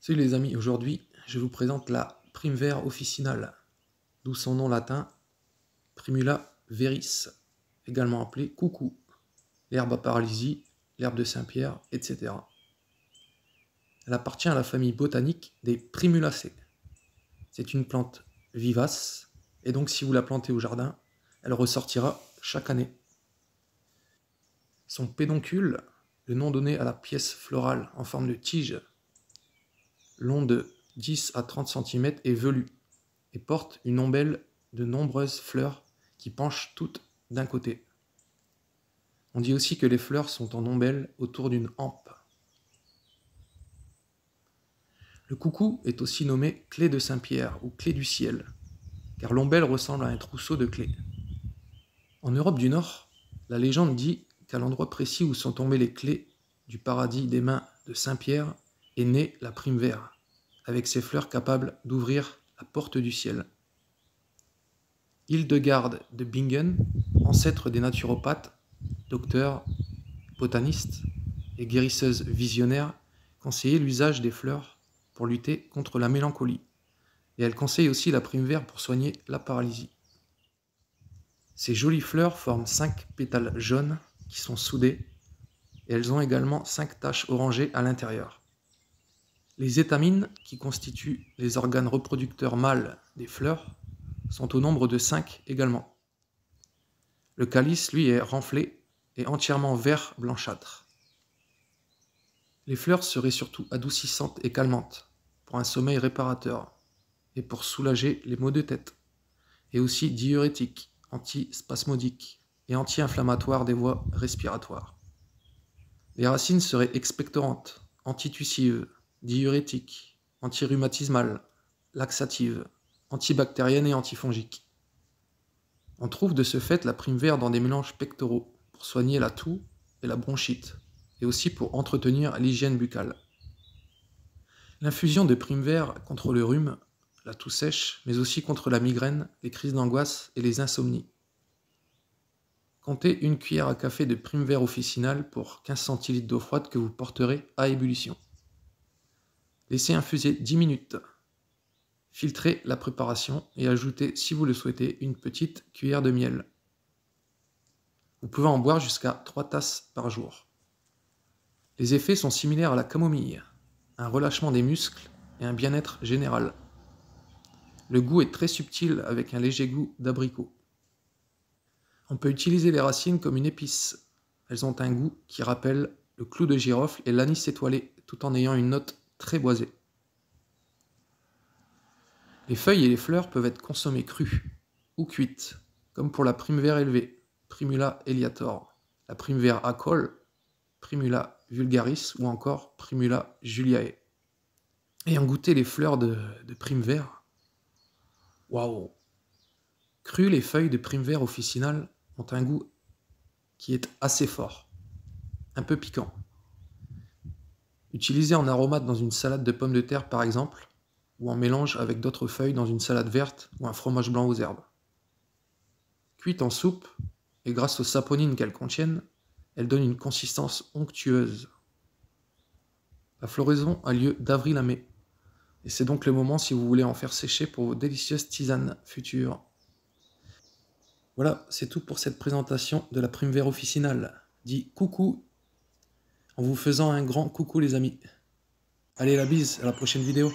Salut les amis, aujourd'hui je vous présente la Primevera officinale, d'où son nom latin Primula veris, également appelée coucou, l'herbe à paralysie, l'herbe de Saint-Pierre, etc. Elle appartient à la famille botanique des Primulacées. C'est une plante vivace, et donc si vous la plantez au jardin, elle ressortira chaque année. Son pédoncule, le nom donné à la pièce florale en forme de tige, long de 10 à 30 cm, est velu et porte une ombelle de nombreuses fleurs qui penchent toutes d'un côté. On dit aussi que les fleurs sont en ombelle autour d'une hampe. Le coucou est aussi nommé clé de Saint-Pierre ou clé du ciel, car l'ombelle ressemble à un trousseau de clés. En Europe du Nord, la légende dit qu'à l'endroit précis où sont tombées les clés du paradis des mains de Saint-Pierre est née la Primevera, avec ses fleurs capables d'ouvrir la porte du ciel. Hildegarde de Bingen, ancêtre des naturopathes, docteurs, botanistes et guérisseuses visionnaires, conseillait l'usage des fleurs pour lutter contre la mélancolie. Et elle conseille aussi la Primevera pour soigner la paralysie. Ces jolies fleurs forment 5 pétales jaunes qui sont soudés, et elles ont également 5 taches orangées à l'intérieur. Les étamines, qui constituent les organes reproducteurs mâles des fleurs, sont au nombre de 5 également. Le calice, lui, est renflé et entièrement vert blanchâtre. Les fleurs seraient surtout adoucissantes et calmantes, pour un sommeil réparateur, et pour soulager les maux de tête, et aussi diurétiques, antispasmodiques et anti-inflammatoires des voies respiratoires. Les racines seraient expectorantes, antitussives, diurétiques, antirhumatismales, laxatives, antibactériennes et antifongiques. On trouve de ce fait la Primevera dans des mélanges pectoraux pour soigner la toux et la bronchite, et aussi pour entretenir l'hygiène buccale. L'infusion de Primevera contre le rhume, la toux sèche, mais aussi contre la migraine, les crises d'angoisse et les insomnies. Comptez une cuillère à café de Primevera officinale pour 15 centilitres d'eau froide que vous porterez à ébullition. Laissez infuser 10 minutes. Filtrez la préparation et ajoutez, si vous le souhaitez, une petite cuillère de miel. Vous pouvez en boire jusqu'à 3 tasses par jour. Les effets sont similaires à la camomille, un relâchement des muscles et un bien-être général. Le goût est très subtil avec un léger goût d'abricot. On peut utiliser les racines comme une épice. Elles ont un goût qui rappelle le clou de girofle et l'anis étoilé, tout en ayant une note très boisée. Les feuilles et les fleurs peuvent être consommées crues ou cuites, comme pour la Primevera élevée, Primula eliator, la Primevera acol, Primula vulgaris ou encore Primula juliae. Ayant goûté les fleurs de Primevera, waouh! Crues, les feuilles de Primevera officinale ont un goût qui est assez fort, un peu piquant. Utilisé en aromate dans une salade de pommes de terre par exemple, ou en mélange avec d'autres feuilles dans une salade verte ou un fromage blanc aux herbes. Cuite en soupe, et grâce aux saponines qu'elles contiennent, elle donne une consistance onctueuse. La floraison a lieu d'avril à mai, et c'est donc le moment si vous voulez en faire sécher pour vos délicieuses tisanes futures. Voilà, c'est tout pour cette présentation de la Primevera officinale. Dis coucou, en vous faisant un grand coucou les amis. Allez, la bise, à la prochaine vidéo.